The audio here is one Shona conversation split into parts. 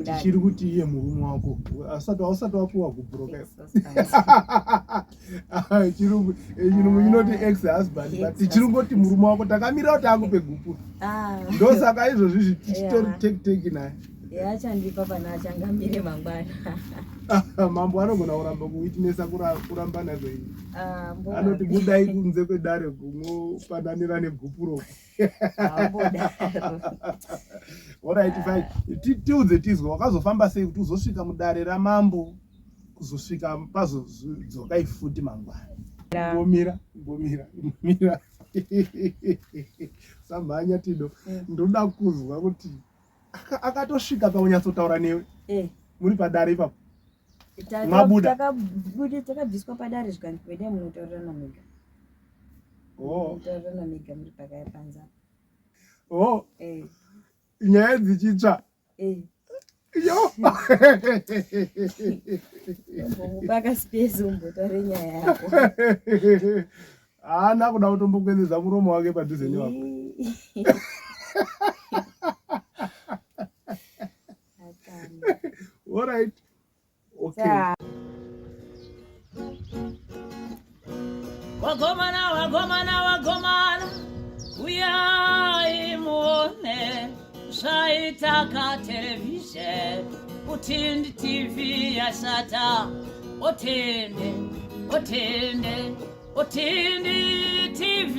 tichiri kuti iye murume wako asati wapuwa kubroka chirungu inoti ex husband but tichiri ngoti murume wako takamira kuti akupe gupuro ndosaka izvozvi tichitori take naye achandipa pana achangamire mangwana mambo anogona kuramba kuwitinesa kurambana kwenyu anoti budai kunze kwedare gumopandanira negupuro alright fine tiudze tizwe wakazofamba sei kuti uzosvika mudare ramambo kuzosvika pazodzokai futi mangwana mbomira samhanya tido ndoda kuzwa kuti akatosvika pakunyatsotaura newe muri padare ipapo mabuda takabviswa padare zvikani kwede munotaurana mega munotaurana mega muri pakaya panza nyaya dzichitsva yo umbomubaka space umbotaure nyaya yako haana kuda kutombokwenzedza muromo wake padhuze newako alright okay wagomana uyai muone zvaitaka television utindi tv yasata otende tv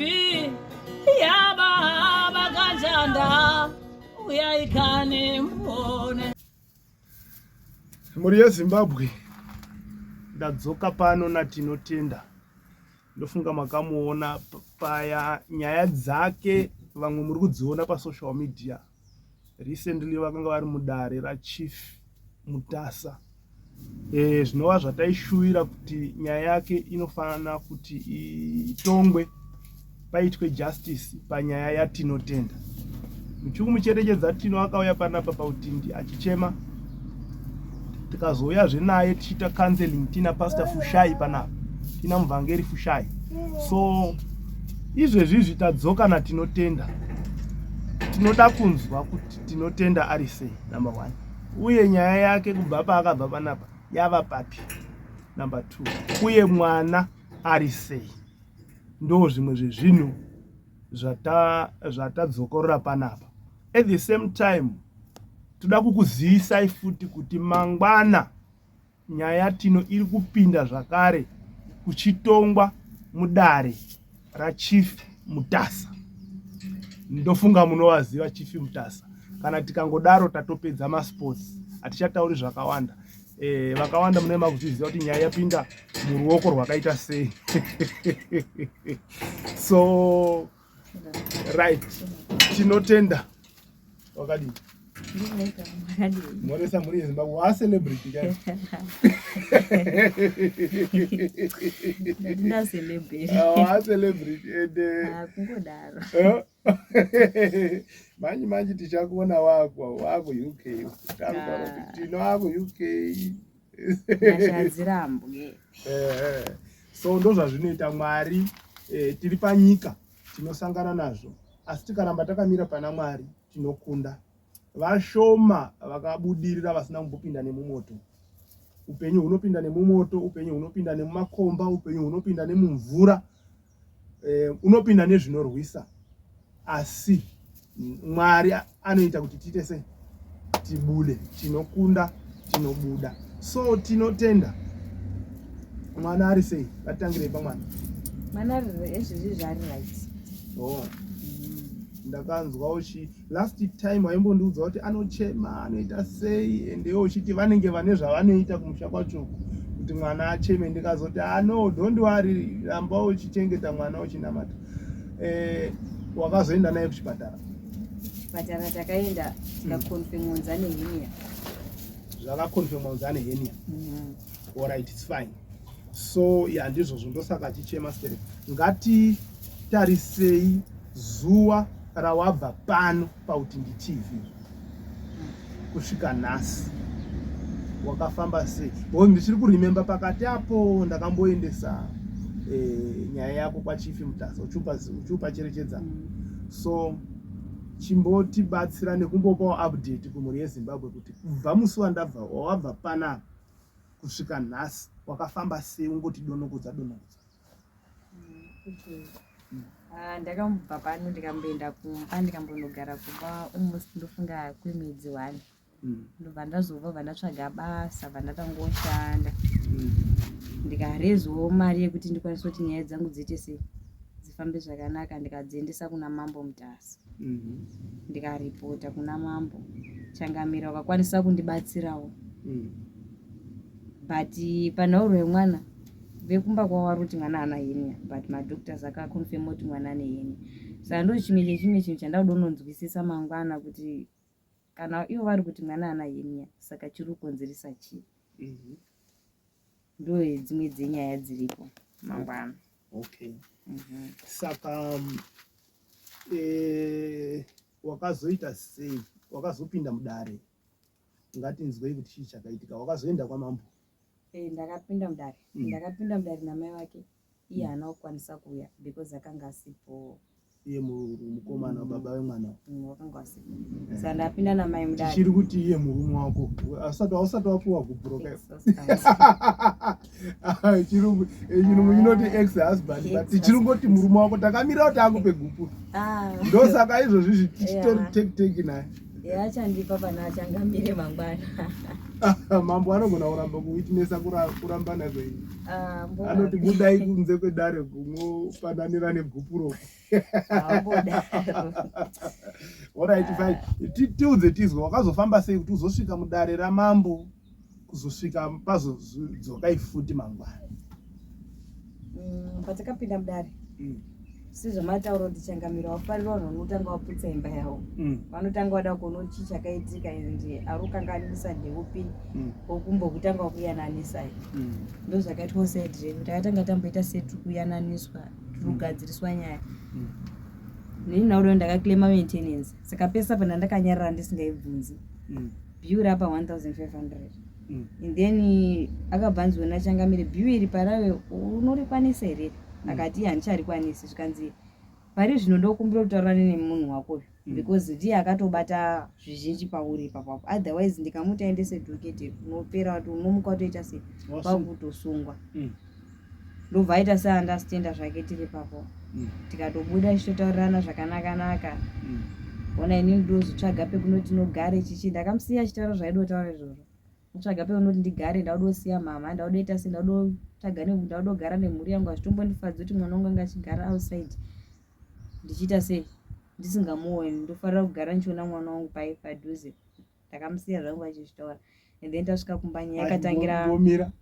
yaba kanjanda uyaikane muone. Muri yeZimbabwe ndadzoka pano natinotenda ndofunga makamuona paya nyaya dzake vamwe muri kudziona pasocial media recently vakanga vari mudare rachief mutasa zvinova zvataishuwira kuti nyaya yake inofanira kuti itongwe paitwe justice panyaya yatinotenda muchikumu Tino akauya panapa pautindi achichema tikazouyazve naye tichiita counseling tina pastor Fushai panapa tina muvhangeri Fushai so izvezvi tadzoka natinotenda tinoda kunzwa kuti tinotenda ari sei number 1 uye nyaya yake kubva paakabva panapa yava papi number 2 uye mwana ari sei ndo zvimwe zvezvinhu zvatadzokorora panapa. At the same time toda kukuzivisai futi kuti mangwana nyaya Tino iri kupinda zvakare kuchitongwa mudare rachief mutasa. Ndofunga munowaziva chief mutasa. Kana tikangodaro tatopedza masports atichatauri zvakawanda. Vakawanda munema kuchiziva kuti nyaya yapinda muruoko rwakaita sei. So right tinotenda wakadi Moresa muri yeZimbabwe wa celebrity guys. Nda celebrity. Wa celebrity kungodaro. Manyi tichakuona wako UK. Tino wako UK. Nashadzirambo. So ndo zvazvinoita Mwari tiri panyika tinosangana nazvo asi tikaramba takamira pana Mwari tinokunda. Vashoma vakabudirira vasina kumbopinda nemumoto. Upenyu hunopinda nemumoto, upenyu hunopinda nemumakomba, upenyu hunopinda nemumvura, unopinda nezvinorwisa. Asi Mwari anoita kuti tiite sei tibude, tinokunda, tinobuda. So tinotenda. Mwana ari sei? Vatangire pamwana. Mwana ezvizvi zvari right. Ndakanzwa uchi last time waimbondiudza kuti anochema anoita sei endewo uchiti vanenge vane zvavanoita kumusha kwacho kuti mwana acheme ndikazoti no don't worry ramba uchichengeta mwana uchinamata. Wakazoenda naye kuchipatara takaenda tikakonfirmonza nehenia zvakakonfirmonza nehenia. Alright, it's fine. So ndizvo ndosaka tichema stere ngati tarisei zuwa rawabva pano pautindi TV kusvika nhasi wakafamba sei? Ndichiri kuremember pakati apo ndakamboendesa nyaya yako kwachief mutasa uchupa cherechedza. So chimbotibatsira nekumbopawo update kumhuri yeZimbabwe kuti kubva musi wandabva wawabva pana kusvika nhasi wakafamba sei, ungoti donokudza. Ndakambobva pano ndikamboenda kumba ndikambonogara kumba almost ndofunga kwemwedzi 1. Ndobva ndazobva ndatsvaga basa vandatangoshanda ndikarezwawo mari yekuti ndikwanise kuti nyaya dzangu dziite sei dzifambe zvakanaka. Ndikadziendesa kuna mambo mutasi ndikaripota kuna mambo. Changamira wakakwanisa kundibatsirawo but panhauro yemwana vekumba kwavari kuti mwana ana henia but madoctors akakonfirma kuti mwana ane henia. Saka ndo chimwe chinhu chandakuda kunonzwisisa mangwana kuti kana ivo vari kuti mwana ana henia saka chiri kukonzeresa chii. Ndo dzimwe dzenyaya dziripo mangwana. Okay. Saka wakazoita sei, wakazopinda mudare, ngatinzwei kuti chii chakaitika. Wakazoenda kwamambo? Ndakapinda mudare. Ndakapinda mudare namai wake. Iye haana kukwanisa kuuya because akanga asipo. Iye mukomana baba wemwana wakanga asipo. Saka ndapinda namai mudare. Chiri kuti iye murume wako ausati wapuwa kubhuroka. Chirungu inoti ex husband but chirungoti murume wako takamira kuti akupe gupu. Ndo saka izvozvi tichitori take naye. Achandipa pana achangamire mangwana. Mambo anogona kuramba kuitinesa kuramba nazvo ini. Anoti budai kunze kwedare gumopandanira negupuro. Alright, fine. Tiudze tizwe wakazofamba sei kuti uzosvika mudare ramambo kuzosvika pazodzoka ifuti mangwana. Patakapinda mudare sizvomatauro kuti changamiro wafarira vanhu vanotanga waputsa imba yavo vanotanga wada kuona chii chakaitika ende arukanganisa ndeupi okumbokutanga wakuyananisai. Ndo zvakaitwa saidire kuti akatanga tamboita setiri kuyananiswa tiri kugadziriswa nyaya. Nini nauro ndakaklema maintenance saka pesa pana ndakanyarara ndisingaibvunzi bill apa 1500 and then akabvanzwa Changamire bill iri parawe unorikwanisa here akati handicharikwanisi zvikanzi pari zvinoda kukumbira kutaurana nemunhu wako because ndiye akatobata zvizhinji pauri ipapo otherwise ndikamutaendese dhokete unopera kuti unomuka utoita sei pakutosungwa. Ndobva aita seandastenda zvake tiri papo tikatobuda tichitotaurirana zvakanaka ona inini ndozotsvaga pekunoti nogare chichi ndakamusiya achitaura zvaidotaura izvozvo utsvaga pekunoti ndigare ndaudosiya mama ndaudoita sei ndaudotsvaga ndaudogara nemhuri yangu azvitombondifadzi kuti mwana wangu anga achigara outside ndichiita sei ndisingamuoni ndofarira kugara ndichiona mwana wangu padhuze. Ndakamusiya zvangu achizvitaura and then tasvika kumbanya yakatangira mbomira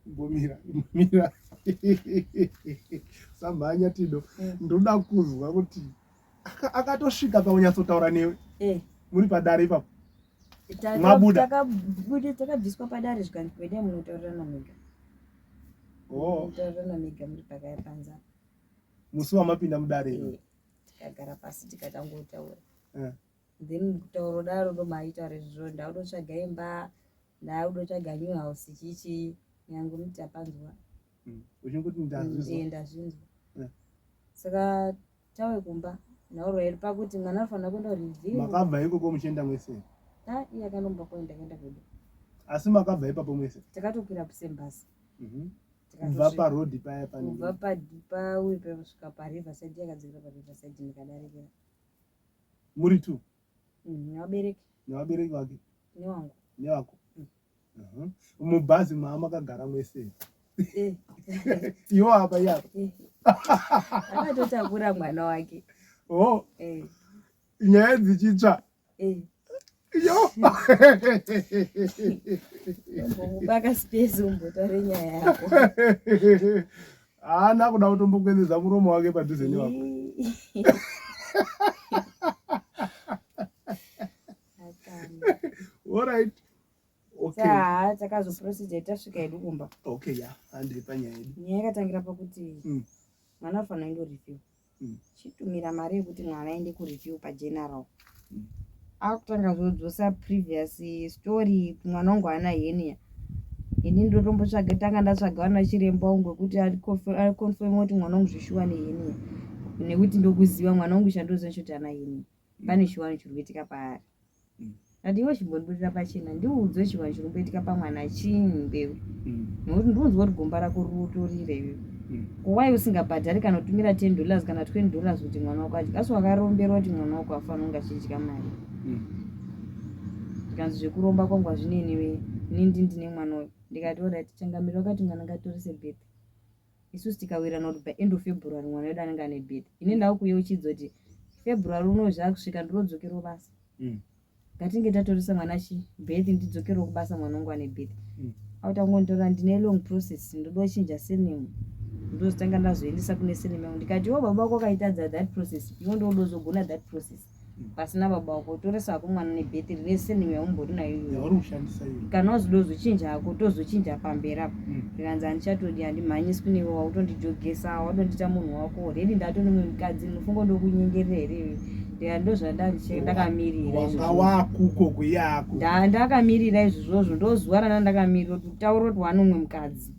samhanya tido ndoda kuzwa kuti akatosvika pakunyatsotaura newe muri padare ipapo mabuda takabviswa padare zvikanzi kwede munotaurirana mega mutaurirana mega muri pakaya panza musi wamapinda mudare tikagara pasi tikatangotaura then kutauro daro ndomaitaura izvozvo ndaudotsvaga imba ndaudotsvaga new house chichi nyangu mutapanzwa uchinguti ndazvinzwa saka tawe kumba nauro iri pakuti mwana anofanira kuenda kureview. Makabva ikoko muchienda mwese? Iye akanomba kuenda kwedu. Asi makabva ipapo mwese? Takatokwira kusembasi. Kubva parodhi paya pane. Kubva pauye kusvika pariverside yakadzikira pariverside ndikadarikira. Muri tu? Nevabereki. Nevabereki vake? Newangu. Newako? Mubhazi makagara mwese? Iwo apa yapa? Akatotakura mwana wake. Nyaya dzichitsva? Yo! Umbobaka space umbotaure nyaya yako. Haana kuda kutombokwenzedza muromo wake padhuze newako. Alright. Okay. Takazoprocedure tasvika edu kumba. Okay, yeah. Andiri panyaya yedu. Nyaya yakatangira pakuti mwana afanira kuenda review. Chitumira mari yekuti mwana aende kureview pageneral. Akutanga zvodzosa previous story mwana wangu ana henia. Ini ndotombotsvaga tanga ndatsvaga wana chiremba wangu wekuti arikonfirm kuti mwana wangu zvishuwa nehenia. Nekuti ndokuziva mwana wangu shandoza kuti ana henia. pane chiwanu chiri kuitika paari. Ndiwo chimbondibudirira pachena ndiudzwe chiwanu chiri kuitika pamwana chiinyi mbeu, nokuti ndinonzwa kuti gomba rako rutorire iwe. Kuwai usingabhadhari kana kutumira $10 kana $20 kuti mwana wako adye, asi wakaromberwa kuti mwana wako afanira kunge achidya mari. Ndikanzi zvekuromba kwangu hazvineniwe, inini ndine mwana uyu. Ndikati alright, changamiro wakati mwana ngatorise birthday. Isusu tikawirana kuti by end of February mwana wedu anenge ane birthday. Ini ndakuyochidza kuti February uno zvakusvika ndinodzokera kubasa. Ngatinge tatorisa mwana birthday ndidzokera kubasa mwana wangu ane birthday. Autangonditora ndine long process, ndoda kuchinja surname. Ndozotanga ndazoendesa kune surname yangu. Ndikati baba wako kaitadza that process, iwe ndozogona that process. Pasina baba wako toresa hako mwana ane birthday rine surname yaumbori nayo iyoyo. Kana wazodozochinja hako tozochinja pamberi apo. Ndikanzi handichatodi handimhanyisi kune iwe wautondijogesa, watondita munhu wako. Redi ndatone mumwe mukadzi ndinofunga ndokunyengerera here. Ndakamirira wanga wakuko kuyako. Ndakamirira izvozvo ndozuva randakamirira kuti utaure kuti wane umwe mukadzi.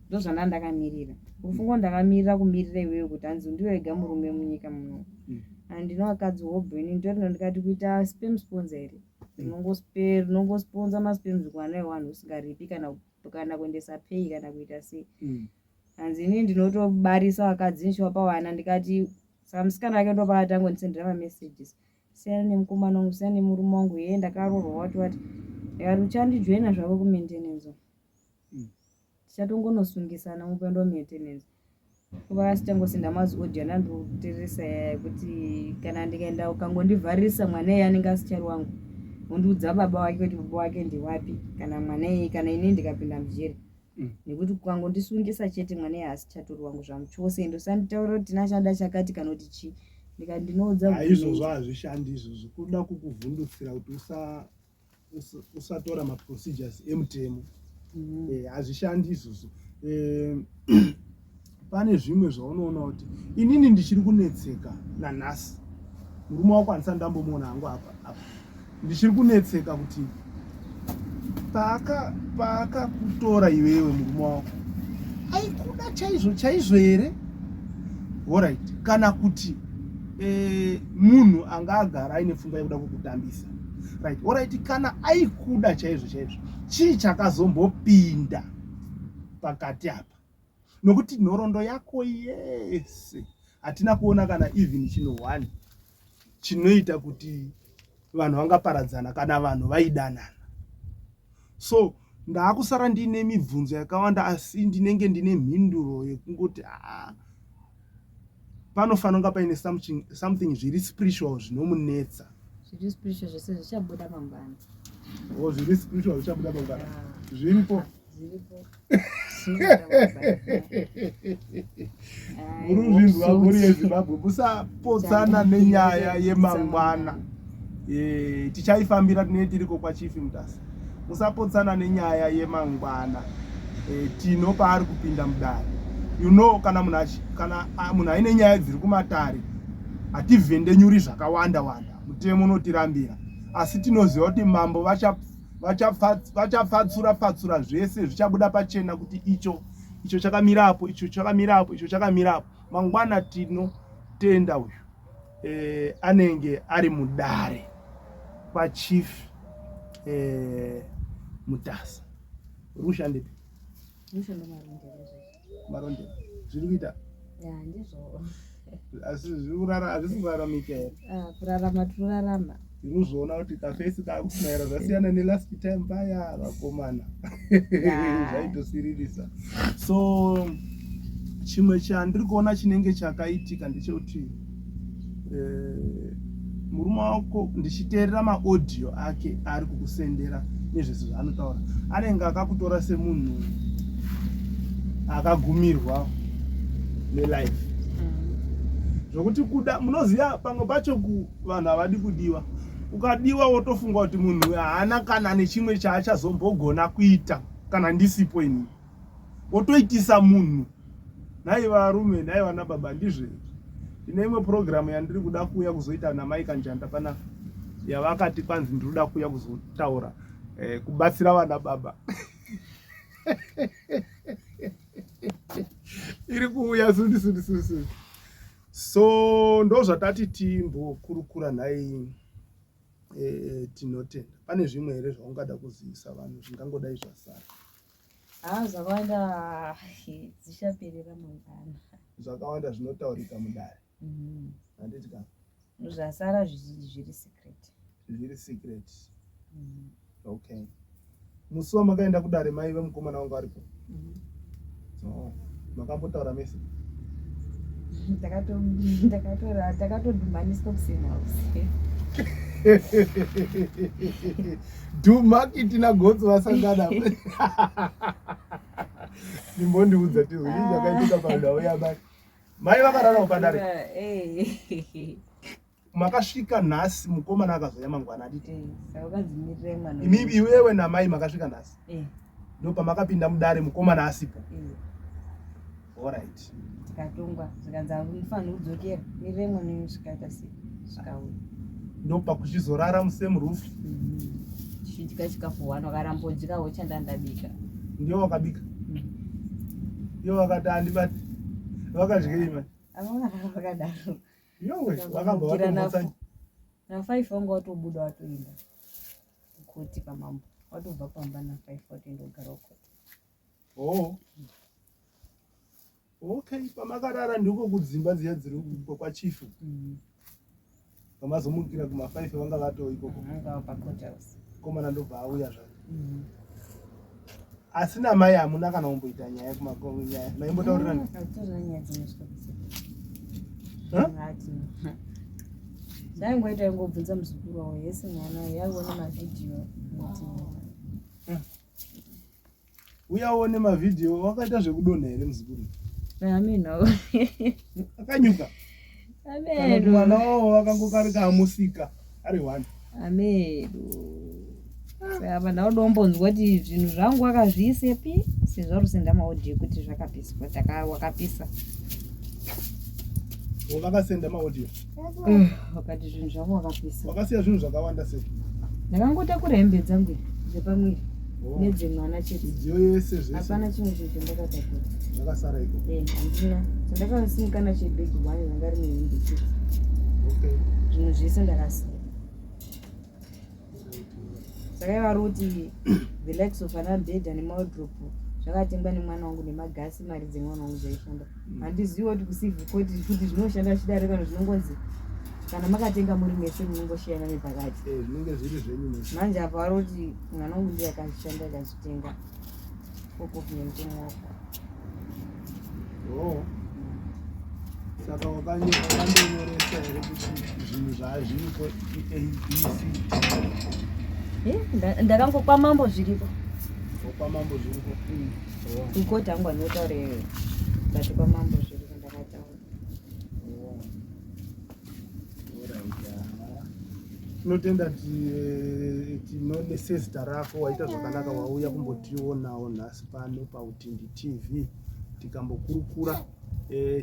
Ndozvandakamirira. Kufunga ndakamirira kumirira iwewe kuti hanzi ndiwega murume munyika muno. Handina vakadzi hobheni ndorino ndikati kuita sperm sponsor here. Rinongosponza masperms kuwana iwanhu usingaripi kana kuendesa pay kana kuita sei. Hanzi ini ndinotobarisa vakadzi nchiwapa wana ndikati samusikana wake ndo paatango ndisendera messages. Siyana nemukomana wangu, siyana nemurume wangu, yeye ndakarorwa wati yari uchandijoina zvako kumaintenance. Tichatongonosungisana mupendo maintenance. Kuva asichangosenda mazi audio ndandoteresa kuti kana ndikaenda ukangondivharisa mwana iye anenge asichari wangu. Undiudza baba wake kuti baba wake ndiwapi kana mwana iye kana ini ndikapinda mujeri. Nekuti kukangondisungisa chete mwana iye asichatori wangu zvamuchose ndosanditaura kuti tinachada chakati kana kuti chi. Ndikandinoudza izvozvo hazvishandi izvozvo, kuda kukuvhundutsira kuti usatora maprocedures emutemo. Hazvishandi izvozvo. Pane zvimwe zvaunoona kuti inini ndichiri kunetseka nanhasi. Murume wako handisati ndambomuona hangu apa. Ndichiri kunetseka kuti paakakutora iwewe murume wako aikuda chaizvo here? Alright, kana kuti munhu anga agara aine pfungwa yekuda kukutambisa. Right, alright, kana aikuda chaizvo chii chakazombopinda pakati apa? Nokuti nhoroondo yako yese hatina kuona kana even chino 1 chinoita kuti vanhu vangaparadzana kana vanhu vaidanana. So ndaakusara ndine mibvunzo yakawanda asi ndinenge ndine mhinduro yekungoti panofanira kunge paine something zviri spiritual zvinomunetsa. Zviri spiritual zvese zvichabuda mangwana. Zviri spiritual zvichabuda mangwana. Zviripo. Uruzvinhu rwakuri yeZimbabwe musapotsana nenyaya yemangwana. Tichaifambira tinenge tiriko kwachifi mutasi. Musapotsana nenyaya yemangwana. Tino paari kupinda mudare. You know, kana munhu aine nyaya dziri kumatare hativhende nyuri zvakawanda mutemo unotirambira, asi tinoziva kuti mambo vachafatsura zvese zvichabuda pachena kuti icho chakamirapo, icho chakamirapo. Mangwana tinotenda uyu anenge ari mudare kwachief mutasa. Rushandepi? Marondera zviri kuita ndizvo asi hazvisi kuraramika here? Kurarama tinorarama. Tinozvoona kuti kafesi kakusinaira zvasiyana nelast time paya vakomana zvaitosiririsa. So chimwe chandiri kuona chinenge chakaitika ndechekuti murume wako ndichiteerera maaudio ake ari kukusendera nezvese zvaanotaura, anenge akakutora semunhu akagumirwa nelife. Zvokuti kuda munoziva pamwe pacho vanhu havadi kudiwa. Ukadiwa wotofunga kuti munhu haana kana nechimwe chaachazombogona kuita kana ndisipo ini. Wotoitisa munhu. Nhai varume, nhai vana baba, ndizvo. Ine imwe program yandiri kuda kuuya kuzoita namai Kanjanda pana yavakati kwanzi ndinoda kuuya kuzotaura kubatsira vana baba. Iri kuuya sundisundi. So ndozvatati timbokurukura nhai tinotenda. Pane zvimwe here zvaungada kuzivisa vanhu zvingangodai zvasara? Zvakawanda zvichaperera mangwana. Zvakawanda zvinotaurika mudare. Handiti ka? Zvasara zviri secret. Zviri secret. Okay. Musi wamakaenda kudare mai vemukomana wangu aripo? Makambotaura mese? Takatodhumaniswa kusema usi. Dhumaki tina gotsi vasangana. Nimbondiudza tizvo chii zvakaitika pandau yabai. Mai vakarara padare. Makasvika nhasi mukomana akazoya mangwana aditi. Sakadzimirira mwana. Iwewe namai makasvika nhasi. Ndo pamakapinda mudare mukomana asipo. Alright. Tikatongwa zikanza unofana udzokera mirire mwana svikaita sikauya. Ndo pakuchizorara musemurufu. Chidya chikafu wano karambodyawo chandandabika. Ndio wakabika. Iyo wakati andibati. Wakadye imani. Vakadaro. Yowe wakabva watombotsanya. Na 5 wangu watobuda watoenda kukoti pamambo. Watobva pamba na 5 watoendogara kukoti. Okay, pamakarara ndiko kudzimba dziya dziri kwachifu. Pamazomukira kuma 5 vanga vatowo ikoko. Vanga pakoti house. Komana ndobva auya zvako. Asina mai hamuna kana umboita nyaya kumakongo nyaya. Maimbotaurira Atora nyaya dzinosvika kuseka. Huh? Ndaingoita ngobvunza muzukuru wawo yese mwana yaiona mavidhiyo. Uyaone mavidhiyo wakaita zvekudonha here muzukuru? Amina. Akanyuka. Amedu. Mwana wawo wakangokarika amusika ari 1. Amedu. Saka ndaudombonzwa kuti zvinhu zvangu wakazviisepi sezvaro sendamaudhi kuti zvakapiswa wakapisa. Wakasenda maudhiyo? Wakati zvinhu zvangu wakapisa. Wakasiya zvinhu zvakawanda sei? Ndakangotakura hembe dzangu dzepamwiri nedzemwana chete. Midziyo yese zvese. Hapana chimwe chinhu chandakatakura. Zvakasara iko? Handina. Chandakasimuka chebhegi 1 ranga rine hembe chete. Okay. Zvinhu zvese ndakasiya. Saka vari kuti the likes of an bed and wardrobe zvakatengwa nemwana wangu nemagasi mari dzemwana wangu dzaishanda. Handizivi kuti kusivhi kuti zvinoshanda chidare kana zvinongonzi kana makatenga muri mese munongoshiyana nepakati. Zvinenge zviri zvenyu mese. Manje apa vari kuti mwana wangu ndiye akashanda akazvitenga popofu nemutemo wako. Saka wakandonyoresa here kuti zvinhu zvazviripo ABC? Ndakangokwamambo zviripo. Kwamambo zviripo? Ukoti hangu anotaure kuti kwamambo zviripo ndakataura. Tinotenda tinonese zita rako, waita zvakanaka, wauya kumbotionawo nhasi pano pautindi TV tikambokurukura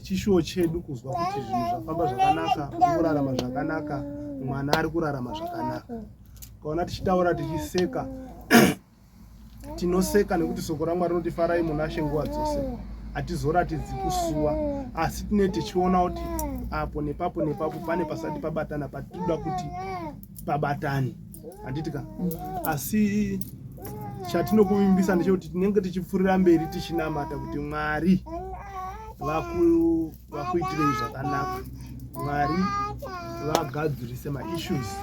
chishuwo chedu kuzwa kuti zvinhu zvafamba zvakanaka, kurarama zvakanaka, mwana ari kurarama zvakanaka. Kaona tichitaura tichiseka tinoseka nekuti soko raMwari rinotifarai munashe nguva dzose. Hatizoratidzi kusuwa asi tine tichiona kuti apo nepapo pane pasati pabatana patinoda kuti pabatane. Handitika? Asi chatinokuvimbisa ndechekuti tinenge tichipfuurira mberi tichinamata kuti Mwari vakuitirei zvakanaka. Mwari vagadzirise maissues.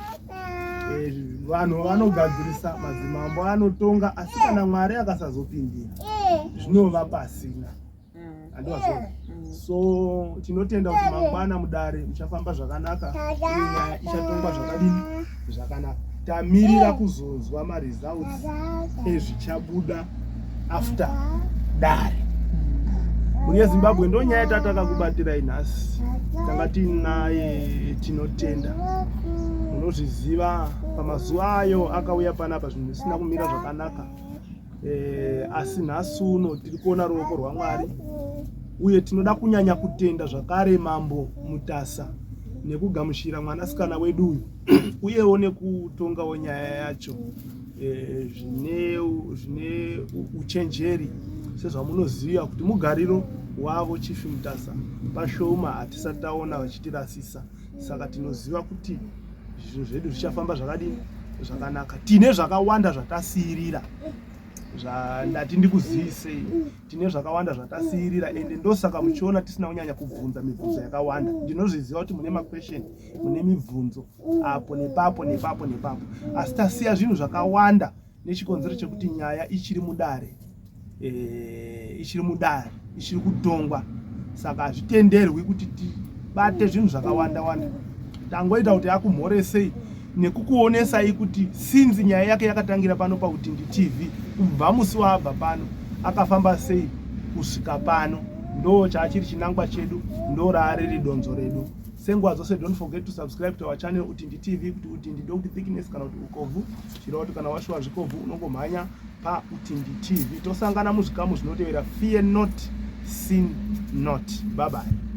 Vanhu vanogadzirisa, madzimambo anotonga, asi kana Mwari akasazopindira zvinova pasina. Handivazvo. So tinotenda kuti mangwana mudare muchafamba zvakanaka, uye nyaya ichatongwa zvakadini zvakanaka. Tamirira kuzonzwa results ezvichabuda after dare. Muri Zimbabwe ndo nyaya yatakakubatirai nhasi. Tanga tinaye tinotenda. Munozviziva pamazuva ayo akauya panapa zvinhu zvisina kumira zvakanaka. Asi nhasi uno tiri kuona ruoko rwaMwari. Uye tinoda kunyanya kutenda zvakare mambo Mutasa nekugamuchira mwanasikana wedu uyu. Uyewo nekutongawo nyaya yacho zvine uchenjeri sezvamunoziva kuti mugariro wavo chief mutasa pashoma hatisataona vachitirasisa. Saka tinoziva kuti zvinhu zvedu zvichafamba zvakadini zvakanaka. Tine zvakawanda zvatasiyirira, ndati ndikuzivisei, tine zvakawanda zvatasiyirira, ende ndosaka muchiona tisina kunyanya kubvunza mibvunzo yakawanda. Ndinozviziva kuti mune makwesheni, mune mibvunzo apo nepapo nepapo nepapo, asi tasiya zvinhu zvakawanda nechikonzero chekuti nyaya ichiri mudare, ichiri kutongwa. Saka hazvitenderwi kuti tibate zvinhu zvakawanda wanda. Tangoita kuti akumhoresei nekukuonesai kuti sinzi nyaya yake yakatangira pano paUtindi TV, kubva musi waabva pano akafamba sei kusvika pano, ndo chaachiri chinangwa chedu, ndo raariri donzo redu. Senguva dzose, don't forget to subscribe to our channel Utindi TV, kuti Utindi ndokuti thickness kana kuti ukovhu, chireva kuti kana washuwa zvikovhu unongomhanya paUtindi TV. Tosangana muzvikamu zvinotevera. Fear not, sin not. Bye bye.